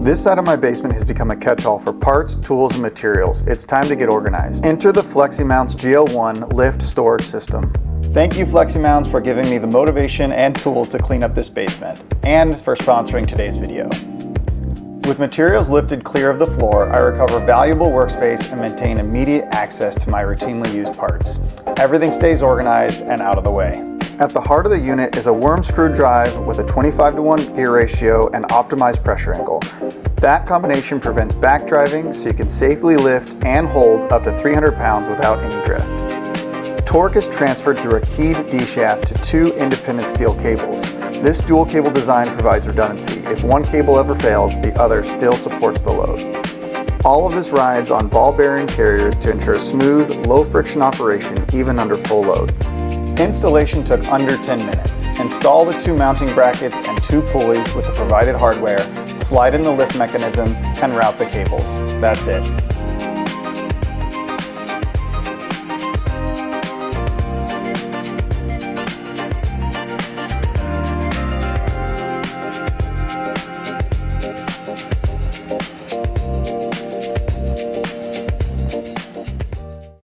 This side of my basement has become a catch-all for parts, tools, and materials. It's time to get organized. Enter the FLEXIMOUNTS GL1 lift storage system. Thank you, FLEXIMOUNTS, for giving me the motivation and tools to clean up this basement, and for sponsoring today's video. With materials lifted clear of the floor, I recover valuable workspace and maintain immediate access to my routinely used parts. Everything stays organized and out of the way. At the heart of the unit is a worm screw drive with a 25:1 gear ratio and optimized pressure angle. That combination prevents backdriving, so you can safely lift and hold up to 300 pounds without any drift. Torque is transferred through a keyed D-shaft to two independent steel cables. This dual cable design provides redundancy. If one cable ever fails, the other still supports the load. All of this rides on ball bearing carriers to ensure smooth, low friction operation even under full load. Installation took under 10 minutes. Install the two mounting brackets and two pulleys with the provided hardware, slide in the lift mechanism, and route the cables. That's it.